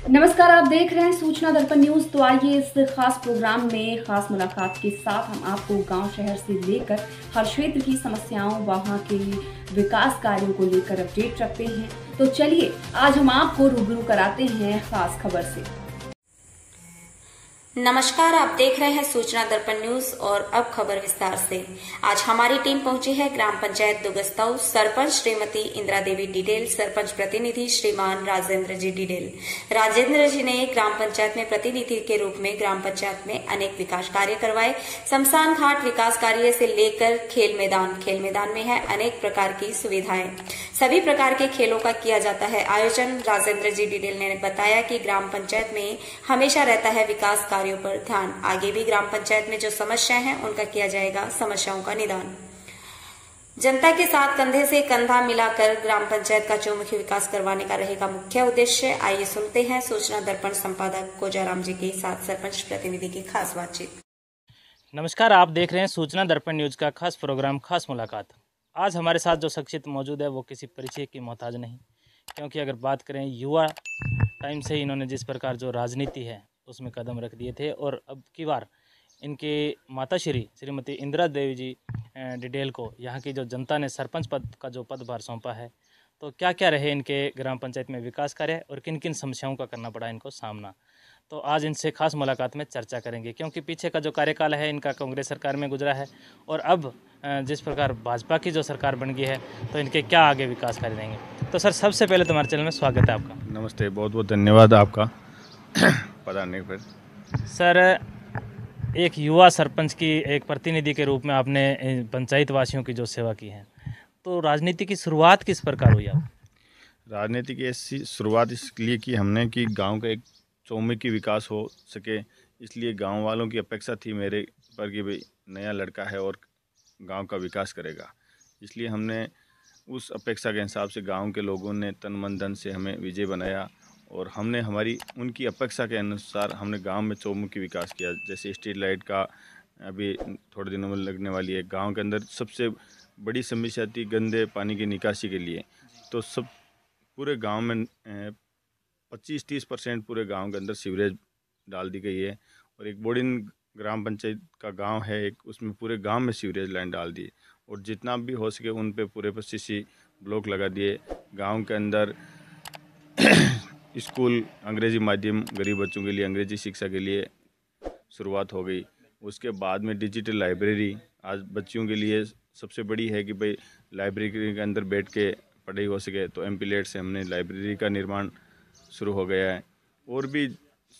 नमस्कार, आप देख रहे हैं सूचना दर्पण न्यूज। तो आइए इस खास प्रोग्राम में खास मुलाकात के साथ हम आपको गांव शहर से लेकर हर क्षेत्र की समस्याओं वहां के विकास कार्यों को लेकर अपडेट रखते हैं। तो चलिए आज हम आपको रूबरू कराते हैं खास खबर से। नमस्कार, आप देख रहे हैं सूचना दर्पण न्यूज और अब खबर विस्तार से। आज हमारी टीम पहुंची है ग्राम पंचायत दुगस्ताऊ। सरपंच श्रीमती इंदिरा देवी डिडेल, सरपंच प्रतिनिधि श्रीमान राजेंद्र जी डिडेल। राजेंद्र जी ने ग्राम पंचायत में प्रतिनिधि के रूप में ग्राम पंचायत में अनेक विकास कार्य करवाए। शमशान घाट विकास कार्य से लेकर खेल मैदान में है अनेक प्रकार की सुविधाएं। सभी प्रकार के खेलों का किया जाता है आयोजन। राजेंद्र जी डिडेल ने बताया कि ग्राम पंचायत में हमेशा रहता है विकास कार्यों पर ध्यान। आगे भी ग्राम पंचायत में जो समस्याएं हैं उनका किया जाएगा समस्याओं का निदान। जनता के साथ कंधे से कंधा मिलाकर ग्राम पंचायत का चौमुखी विकास करवाने का रहेगा मुख्य उद्देश्य। आइए सुनते हैं सूचना दर्पण संपादक कोजाराम जी के साथ सरपंच प्रतिनिधि की खास बातचीत। नमस्कार, आप देख रहे हैं सूचना दर्पण न्यूज का खास प्रोग्राम खास मुलाकात। आज हमारे साथ जो शख्सियत मौजूद है वो किसी परिचय की मोहताज नहीं, क्योंकि अगर बात करें युवा टाइम से इन्होंने जिस प्रकार जो राजनीति है उसमें कदम रख दिए थे और अब की बार इनके माता श्रीमती इंदिरा देवी जी डिडेल को यहाँ की जो जनता ने सरपंच पद का जो पदभार सौंपा है, तो क्या क्या रहे इनके ग्राम पंचायत में विकास कार्य और किन किन समस्याओं का करना पड़ा इनको सामना। तो आज इनसे खास मुलाकात में चर्चा करेंगे, क्योंकि पीछे का जो कार्यकाल है इनका कांग्रेस सरकार में गुजरा है और अब जिस प्रकार भाजपा की जो सरकार बन गई है तो इनके क्या आगे विकास कार्य रहेंगे। तो सर, सबसे पहले तुम्हारे चैनल में स्वागत है आपका। नमस्ते, बहुत बहुत धन्यवाद आपका पधारने पर। सर, एक युवा सरपंच की एक प्रतिनिधि के रूप में आपने पंचायत वासियों की जो सेवा की है, तो राजनीति की शुरुआत किस प्रकार हुई आप? राजनीति की ऐसी शुरुआत इसलिए की हमने कि गांव का एक चौमुखी विकास हो सके, इसलिए गांव वालों की अपेक्षा थी मेरे पर कि भाई नया लड़का है और गांव का विकास करेगा। इसलिए हमने उस अपेक्षा के हिसाब से गांव के लोगों ने तन मन धन से हमें विजय बनाया और हमने हमारी उनकी अपेक्षा के अनुसार हमने गांव में चौमुखी विकास किया। जैसे स्ट्रीट लाइट का अभी थोड़े दिनों में लगने वाली है। गांव के अंदर सबसे बड़ी समस्या थी गंदे पानी की निकासी के लिए, तो सब पूरे गांव में 25-30% पूरे गांव के अंदर सीवरेज डाल दी गई है। और एक बोडिन ग्राम पंचायत का गांव है एक, उसमें पूरे गांव में सीवरेज लाइन डाल दी और जितना भी हो सके उन पे पूरे पर सीसी ब्लॉक लगा दिए। गांव के अंदर स्कूल अंग्रेज़ी माध्यम गरीब बच्चों के लिए अंग्रेज़ी शिक्षा के लिए शुरुआत हो गई। उसके बाद में डिजिटल लाइब्रेरी आज बच्चियों के लिए सबसे बड़ी है कि भाई लाइब्रेरी के अंदर बैठ के पढ़ाई हो सके, तो एमपीलेट से हमने लाइब्रेरी का निर्माण शुरू हो गया है। और भी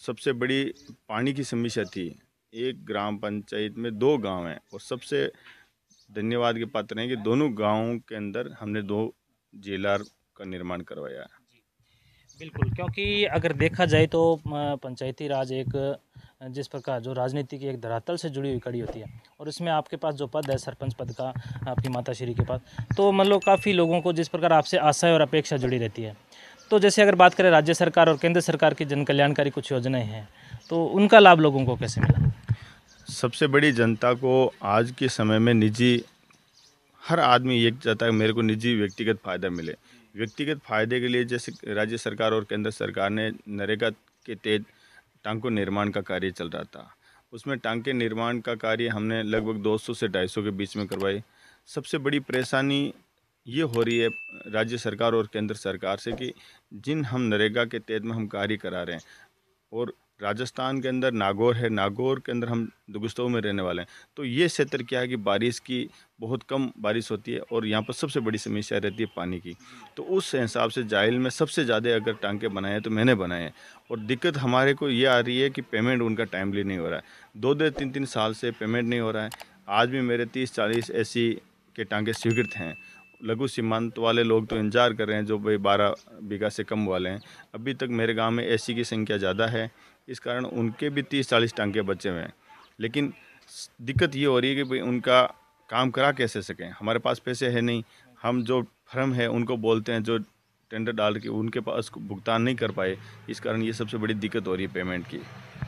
सबसे बड़ी पानी की समस्या थी। एक ग्राम पंचायत में 2 गांव हैं और सबसे धन्यवाद के पात्र हैं कि दोनों गांवों के अंदर हमने 2 जेलर का निर्माण करवाया है। बिल्कुल, क्योंकि अगर देखा जाए तो पंचायती राज एक जिस प्रकार जो राजनीति की एक धरातल से जुड़ी हुई कड़ी होती है और इसमें आपके पास जो पद है सरपंच पद का आपकी माताश्री के पास, तो मतलब काफ़ी लोगों को जिस प्रकार आपसे आशा और अपेक्षा जुड़ी रहती है। तो जैसे अगर बात करें राज्य सरकार और केंद्र सरकार की जन कल्याणकारी कुछ योजनाएं हैं, तो उनका लाभ लोगों को कैसे मिला? सबसे बड़ी जनता को आज के समय में निजी, हर आदमी ये चाहता है मेरे को निजी व्यक्तिगत फ़ायदा मिले। व्यक्तिगत फ़ायदे के लिए जैसे राज्य सरकार और केंद्र सरकार ने नरेगा के तहत टांकों निर्माण का कार्य चल रहा था। उसमें टांके निर्माण का कार्य हमने लगभग 200 से 250 के बीच में करवाई। सबसे बड़ी परेशानी ये हो रही है राज्य सरकार और केंद्र सरकार से कि जिन हम नरेगा के तहत में हम कार्य करा रहे हैं, और राजस्थान के अंदर नागौर है, नागौर के अंदर हम दुगुस्तों में रहने वाले हैं, तो ये क्षेत्र क्या है कि बारिश की बहुत कम बारिश होती है और यहाँ पर सबसे बड़ी समस्या रहती है पानी की। तो उस हिसाब से जाइल में सबसे ज़्यादा अगर टांके बनाए हैं तो मैंने बनाए हैं। और दिक्कत हमारे को ये आ रही है कि पेमेंट उनका टाइमली नहीं हो रहा है। 2-2, 3-3 साल से पेमेंट नहीं हो रहा है। आज भी मेरे 30-40 एसी के टांके स्वीकृत हैं। लघु सीमांत वाले लोग तो इंतजार कर रहे हैं जो भाई 12 बीघा से कम वाले हैं। अभी तक मेरे गांव में एसी की संख्या ज़्यादा है, इस कारण उनके भी 30-40 टांके बचे हुए हैं। लेकिन दिक्कत ये हो रही है कि भाई उनका काम करा कैसे सकें। हमारे पास पैसे है नहीं। हम जो फर्म है उनको बोलते हैं, जो टेंडर डाल के उनके पास भुगतान नहीं कर पाए, इस कारण ये सबसे बड़ी दिक्कत हो रही है पेमेंट की।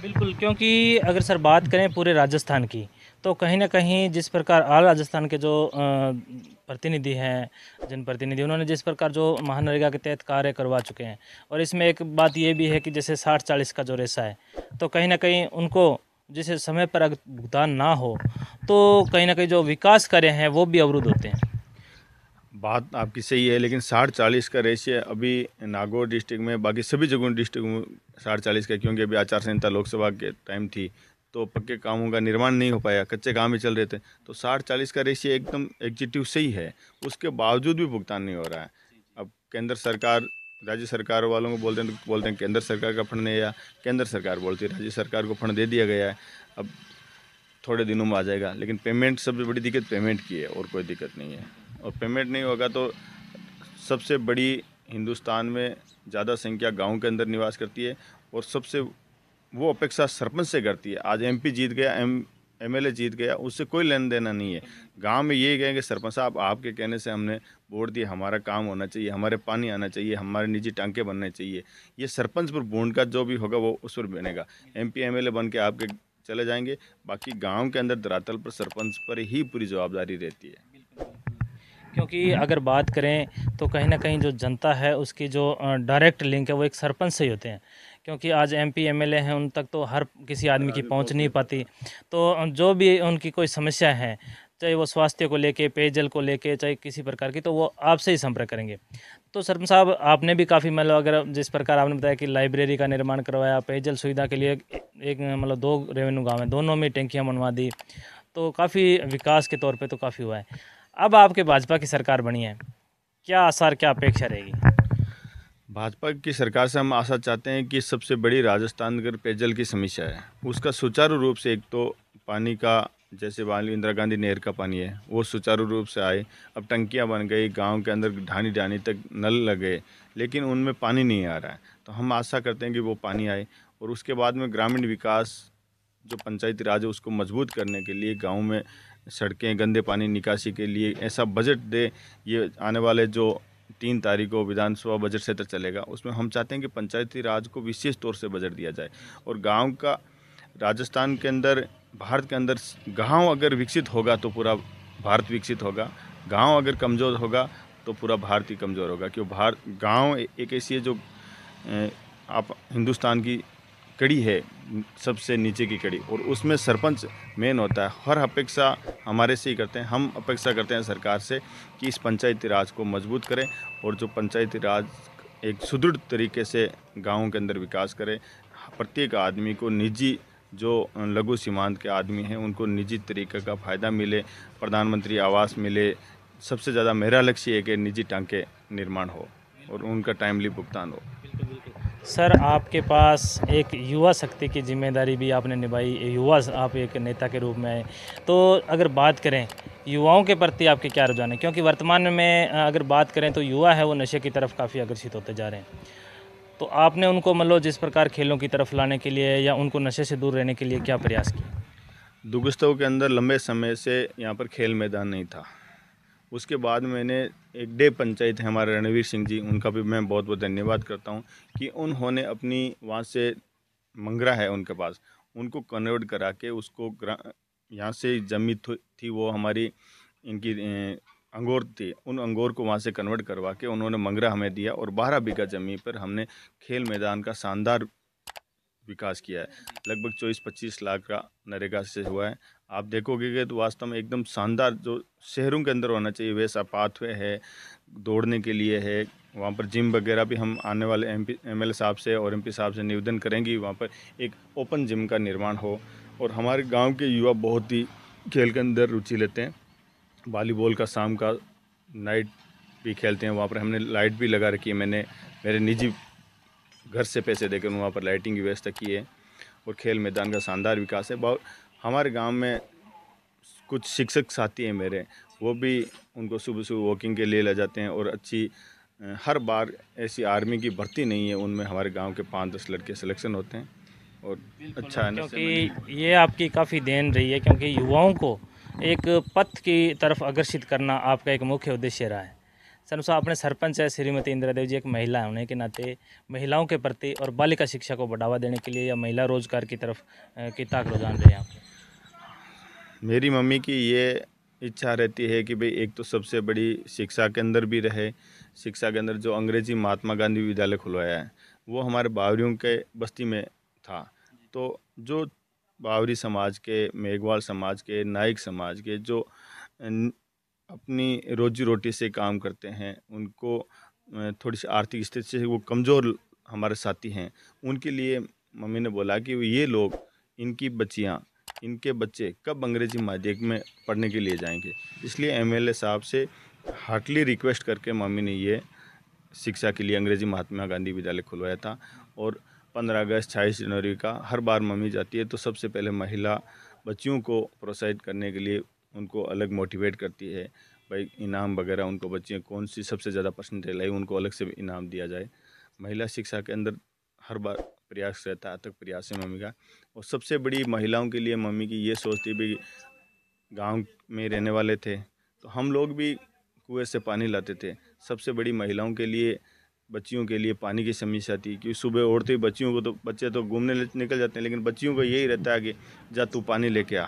बिल्कुल, क्योंकि अगर सर बात करें पूरे राजस्थान की, तो कहीं ना कहीं जिस प्रकार ऑल राजस्थान के जो प्रतिनिधि हैं, जनप्रतिनिधि, उन्होंने जिस प्रकार जो महानरेगा के तहत कार्य करवा चुके हैं, और इसमें एक बात ये भी है कि जैसे 60-40 का जो रेशा है, तो कहीं ना कहीं उनको जिसे समय पर अगर भुगतान ना हो तो कहीं ना कहीं जो विकास कार्य हैं वो भी अवरुद्ध होते हैं। बात आपकी सही है, लेकिन 60-40 का रेशियो अभी नागौर डिस्ट्रिक्ट में, बाकी सभी जगहों डिस्ट्रिक्ट में 60-40 का, क्योंकि अभी आचार संहिता लोकसभा के टाइम थी तो पक्के कामों का निर्माण नहीं हो पाया, कच्चे काम ही चल रहे थे। तो 60-40 का रेशियो एकदम एग्जीक्यूटिव सही है, उसके बावजूद भी भुगतान नहीं हो रहा है। अब केंद्र सरकार राज्य सरकार वालों को बोलते हैं केंद्र सरकार का फंड नहीं, या केंद्र सरकार बोलती है राज्य सरकार को फंड दे दिया गया है, अब थोड़े दिनों में आ जाएगा। लेकिन पेमेंट, सबसे बड़ी दिक्कत पेमेंट की है और कोई दिक्कत नहीं है। और पेमेंट नहीं होगा तो सबसे बड़ी, हिंदुस्तान में ज़्यादा संख्या गांव के अंदर निवास करती है और सबसे वो अपेक्षा सरपंच से करती है। आज एमपी जीत गया, एमएलए जीत गया, उससे कोई लेन देना नहीं है। गांव में यही कहेंगे सरपंच साहब आपके कहने से हमने वोट दिया, हमारा काम होना चाहिए, हमारे पानी आना चाहिए, हमारे निजी टांके बनने चाहिए। ये सरपंच पर बूंद का जो भी होगा वो उस पर बनेगा। एमपी एमएलए बन के आपके चले जाएंगे, बाकी गांव के अंदर धरातल पर सरपंच पर ही पूरी जवाबदारी रहती है। क्योंकि अगर बात करें तो कहीं ना कहीं जो जनता है उसकी जो डायरेक्ट लिंक है वो एक सरपंच से ही होते हैं, क्योंकि आज एमपी एमएलए हैं उन तक तो हर किसी आदमी की पहुंच नहीं पाती। तो जो भी उनकी कोई समस्या है, चाहे वो स्वास्थ्य को लेके, पेयजल को लेके, चाहे किसी प्रकार की, तो वो आपसे ही संपर्क करेंगे। तो सरपंच साहब, आपने भी काफ़ी मतलब अगर जिस प्रकार आपने बताया कि लाइब्रेरी का निर्माण करवाया, पेयजल सुविधा के लिए एक मतलब 2 रेवेन्यू गाँव हैं, दोनों में टैंकियाँ बनवा दी, तो काफ़ी विकास के तौर पर तो काफ़ी हुआ है। अब आपके भाजपा की सरकार बनी है, क्या आसार, क्या अपेक्षा रहेगी? भाजपा की सरकार से हम आशा चाहते हैं कि सबसे बड़ी राजस्थान अगर पेयजल की समस्या है उसका सुचारू रूप से, एक तो पानी का, जैसे वाली इंदिरा गांधी नहर का पानी है वो सुचारू रूप से आए। अब टंकियां बन गई, गांव के अंदर ढानी ढानी तक नल लगे, लेकिन उनमें पानी नहीं आ रहा है। तो हम आशा करते हैं कि वो पानी आए। और उसके बाद में ग्रामीण विकास, जो पंचायती राज है उसको मजबूत करने के लिए गाँव में सड़कें, गंदे पानी निकासी के लिए ऐसा बजट दे। ये आने वाले जो 3 तारीख को विधानसभा बजट सत्र चलेगा, उसमें हम चाहते हैं कि पंचायती राज को विशेष तौर से बजट दिया जाए। और गांव का, राजस्थान के अंदर, भारत के अंदर गांव अगर विकसित होगा तो पूरा भारत विकसित होगा, गांव अगर कमज़ोर होगा तो पूरा भारत ही कमज़ोर होगा। क्योंकि गांव एक ऐसी है जो आप हिंदुस्तान की कड़ी है, सबसे नीचे की कड़ी, और उसमें सरपंच मेन होता है। हर अपेक्षा हमारे से ही करते हैं, हम अपेक्षा करते हैं सरकार से कि इस पंचायती राज को मजबूत करें और जो पंचायती राज एक सुदृढ़ तरीके से गाँव के अंदर विकास करे। प्रत्येक आदमी को, निजी जो लघु सीमांत के आदमी हैं उनको निजी तरीके का फ़ायदा मिले, प्रधानमंत्री आवास मिले। सबसे ज़्यादा मेरा लक्ष्य है कि निजी टांके निर्माण हो और उनका टाइमली भुगतान हो। सर, आपके पास एक युवा शक्ति की जिम्मेदारी भी आपने निभाई, युवा, आप एक नेता के रूप में आए, तो अगर बात करें युवाओं के प्रति आपके क्या रुझान है? क्योंकि वर्तमान में अगर बात करें तो युवा है वो नशे की तरफ काफ़ी आकर्षित होते जा रहे हैं, तो आपने उनको मतलब जिस प्रकार खेलों की तरफ लाने के लिए या उनको नशे से दूर रहने के लिए क्या प्रयास किए? दुगस्तों के अंदर लंबे समय से यहाँ पर खेल मैदान नहीं था। उसके बाद मैंने एक डे पंचायत है हमारे रणवीर सिंह जी, उनका भी मैं बहुत बहुत धन्यवाद करता हूँ कि उन्होंने अपनी वहाँ से मंगरा है उनके पास, उनको कन्वर्ट करा के उसको यहाँ से जमी थी वो हमारी इनकी अंगूर थी, उन अंगूर को वहाँ से कन्वर्ट करवा के उन्होंने मंगरा हमें दिया और 12 बीघा ज़मीन पर हमने खेल मैदान का शानदार विकास किया है। लगभग 24-25 लाख का नरेगा से हुआ है। आप देखोगे कि तो वास्तव में एकदम शानदार, जो शहरों के अंदर होना चाहिए वैसा पाथवे है, दौड़ने के लिए है। वहाँ पर जिम वगैरह भी हम आने वाले एमएलए साहब से और एमपी साहब से निवेदन करेंगे वहाँ पर एक ओपन जिम का निर्माण हो। और हमारे गांव के युवा बहुत ही खेल के अंदर रुचि लेते हैं। वॉलीबॉल का शाम का नाइट भी खेलते हैं, वहाँ पर हमने लाइट भी लगा रखी है, मैंने मेरे निजी घर से पैसे देकर वहाँ पर लाइटिंग की व्यवस्था की है। और खेल मैदान का शानदार विकास है। बहुत हमारे गांव में कुछ शिक्षक साथी हैं मेरे, वो भी उनको सुबह सुबह वॉकिंग के लिए ले जाते हैं। और अच्छी, हर बार ऐसी आर्मी की भर्ती नहीं है, उनमें हमारे गांव के 5-10 लड़के सिलेक्शन होते हैं और अच्छा है। क्योंकि ये आपकी काफ़ी देन रही है, क्योंकि युवाओं को एक पथ की तरफ आकर्षित करना आपका एक मुख्य उद्देश्य रहा है। सर साहब, अपने सरपंच है श्रीमती इंदिरा देवी जी, एक महिला होने के नाते महिलाओं के प्रति और बालिका शिक्षा को बढ़ावा देने के लिए या महिला रोजगार की तरफ की ताक रुझान रहे हैं आपके? मेरी मम्मी की ये इच्छा रहती है कि भाई एक तो सबसे बड़ी शिक्षा के अंदर भी रहे। शिक्षा के अंदर जो अंग्रेजी महात्मा गांधी विद्यालय खुलवाया है वो हमारे बावरियों के बस्ती में था। तो जो बावरी समाज के, मेघवाल समाज के, नाइक समाज के जो अपनी रोजी रोटी से काम करते हैं, उनको थोड़ी सी आर्थिक स्थिति से वो कमज़ोर हमारे साथी हैं, उनके लिए मम्मी ने बोला कि ये लोग, इनकी बच्चियाँ, इनके बच्चे कब अंग्रेजी माध्यम में पढ़ने के लिए जाएंगे। इसलिए एमएलए साहब से हार्टली रिक्वेस्ट करके मम्मी ने ये शिक्षा के लिए अंग्रेजी महात्मा गांधी विद्यालय खुलवाया था। और 15 अगस्त 26 जनवरी का हर बार मम्मी जाती है तो सबसे पहले महिला बच्चियों को प्रोत्साहित करने के लिए उनको अलग मोटिवेट करती है। भाई इनाम वगैरह, उनको बच्चियाँ कौन सी सबसे ज़्यादा परसेंटेज लाई उनको अलग से इनाम दिया जाए। महिला शिक्षा के अंदर हर बार प्रयास रहता है, अथक प्रयास है मम्मी का। और सबसे बड़ी महिलाओं के लिए मम्मी की ये सोच थी, भाई गांव में रहने वाले थे तो हम लोग भी कुएं से पानी लाते थे। सबसे बड़ी महिलाओं के लिए, बच्चियों के लिए पानी की समस्या थी कि सुबह उठते ही बच्चियों को, तो बच्चे तो घूमने निकल जाते हैं, लेकिन बच्चियों को यही रहता है कि जा तू पानी लेके आ,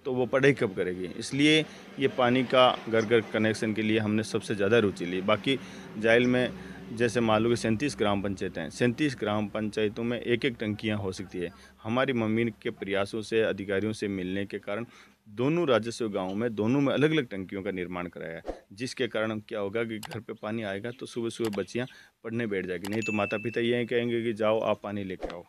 तो वो पढ़ाई कब करेगी। इसलिए ये पानी का घर घर कनेक्शन के लिए हमने सबसे ज़्यादा रुचि ली। बाकी जाइल में जैसे मान लो कि 37 ग्राम पंचायतें हैं, 37 ग्राम पंचायतों में एक एक टंकियां हो सकती है। हमारी मम्मी के प्रयासों से, अधिकारियों से मिलने के कारण दोनों राजस्व गाँव में, दोनों में अलग अलग टंकियों का निर्माण कराया है, जिसके कारण क्या होगा कि घर पे पानी आएगा तो सुबह सुबह बच्चियाँ पढ़ने बैठ जाएगी। नहीं तो माता पिता ये कहेंगे कि जाओ आप पानी लेके आओ।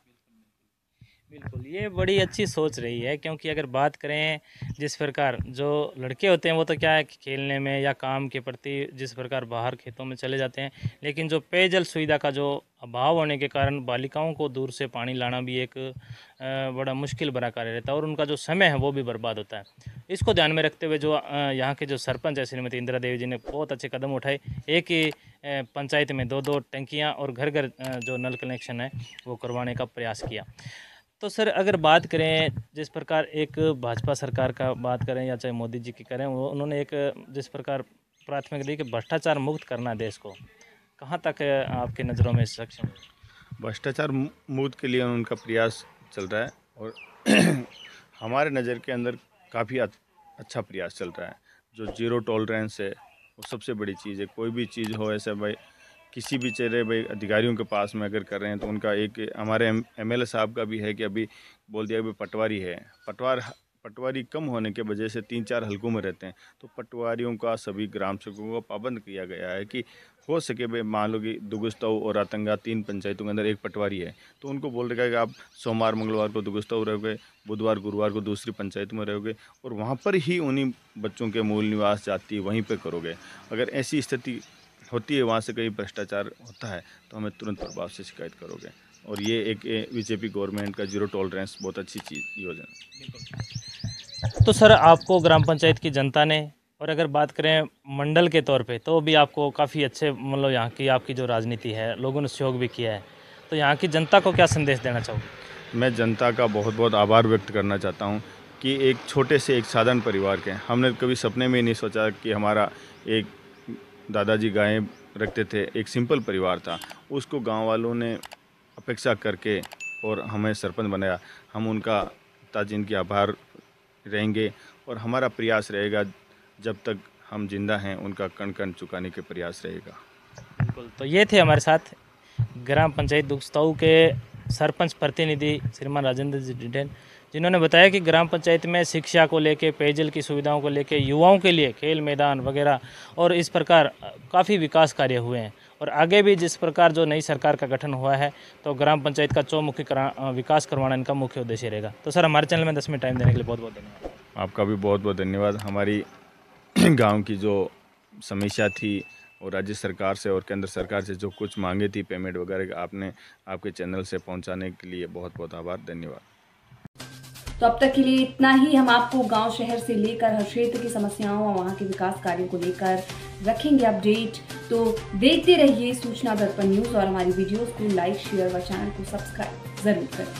बिल्कुल, ये बड़ी अच्छी सोच रही है, क्योंकि अगर बात करें जिस प्रकार जो लड़के होते हैं वो तो क्या है कि खेलने में या काम के प्रति जिस प्रकार बाहर खेतों में चले जाते हैं, लेकिन जो पेयजल सुविधा का जो अभाव होने के कारण बालिकाओं को दूर से पानी लाना भी एक बड़ा मुश्किल भरा कार्य रहता है और उनका जो समय है वो भी बर्बाद होता है। इसको ध्यान में रखते हुए जो यहाँ के जो सरपंच है श्रीमती इंदिरा देवी जी ने बहुत अच्छे कदम उठाए। एक ही पंचायत में 2-2 टंकियाँ और घर घर जो नल कनेक्शन है वो करवाने का प्रयास किया। तो सर अगर बात करें जिस प्रकार एक भाजपा सरकार का बात करें या चाहे मोदी जी की करें, वो उन्होंने एक जिस प्रकार प्राथमिकता दी कि भ्रष्टाचार मुक्त करना देश को, कहाँ तक आपकी नज़रों में सक्षम? भ्रष्टाचार मुक्त के लिए उनका प्रयास चल रहा है और हमारे नज़र के अंदर काफ़ी अच्छा प्रयास चल रहा है। जो जीरो टॉलरेंस है वो सबसे बड़ी चीज़ है। कोई भी चीज़ हो ऐसे भाई किसी भी चेहरे भाई अधिकारियों के पास में अगर कर रहे हैं तो उनका एक, हमारे एमएलए साहब का भी है कि अभी बोल दिया कि पटवारी है, पटवारी कम होने के वजह से 3-4 हलकों में रहते हैं, तो पटवारियों का सभी ग्राम सेवकों को पाबंद किया गया है कि हो सके भाई मान लो कि दुगुस्ताऊ और आतंगा 3 पंचायतों के अंदर एक पटवारी है, तो उनको बोल रखा है कि आप सोमवार मंगलवार को दुगुस्ताऊ रहोगे, बुधवार गुरुवार को दूसरी पंचायत में रहोगे और वहाँ पर ही उन्हीं बच्चों के मूल निवास जाति वहीं पर करोगे। अगर ऐसी स्थिति होती है, वहाँ से कहीं भ्रष्टाचार होता है तो हमें तुरंत प्रभाव से शिकायत करोगे। और ये एक बीजेपी गवर्नमेंट का जीरो टॉलरेंस बहुत अच्छी चीज़ योजना। तो सर आपको ग्राम पंचायत की जनता ने, और अगर बात करें मंडल के तौर पे, तो भी आपको काफ़ी अच्छे मतलब यहाँ की आपकी जो राजनीति है लोगों ने सहयोग भी किया है, तो यहाँ की जनता को क्या संदेश देना चाहोगे? मैं जनता का बहुत बहुत आभार व्यक्त करना चाहता हूँ कि एक छोटे से एक साधारण परिवार के, हमने कभी सपने में नहीं सोचा कि हमारा एक दादाजी गायें रखते थे, एक सिंपल परिवार था, उसको गांव वालों ने अपेक्षा करके और हमें सरपंच बनाया। हम उनका ताजिन की आभार रहेंगे और हमारा प्रयास रहेगा जब तक हम जिंदा हैं उनका कण कण चुकाने के प्रयास रहेगा। बिल्कुल, तो ये थे हमारे साथ ग्राम पंचायत दुगस्ताऊ के सरपंच प्रतिनिधि श्रीमान राजेंद्र जी डिडेल, जिन्होंने बताया कि ग्राम पंचायत में शिक्षा को लेके, पेयजल की सुविधाओं को लेके, युवाओं के लिए खेल मैदान वगैरह और इस प्रकार काफ़ी विकास कार्य हुए हैं और आगे भी जिस प्रकार जो नई सरकार का गठन हुआ है तो ग्राम पंचायत का चौमुखी विकास करवाना इनका मुख्य उद्देश्य रहेगा। तो सर हमारे चैनल में 10 मिनट टाइम देने के लिए बहुत बहुत धन्यवाद। आपका भी बहुत बहुत धन्यवाद। हमारी गाँव की जो समस्या थी और राज्य सरकार से और केंद्र सरकार से जो कुछ मांगे थी पेमेंट वगैरह, आपने आपके चैनल से पहुंचाने के लिए बहुत बहुत आभार, धन्यवाद। तो अब तक के लिए इतना ही। हम आपको गांव शहर से लेकर हर क्षेत्र की समस्याओं और वहां के विकास कार्यों को लेकर रखेंगे अपडेट। तो देखते रहिए सूचना दर्पण न्यूज और हमारी वीडियोस को लाइक, शेयर व चैनल को सब्सक्राइब जरूर करें।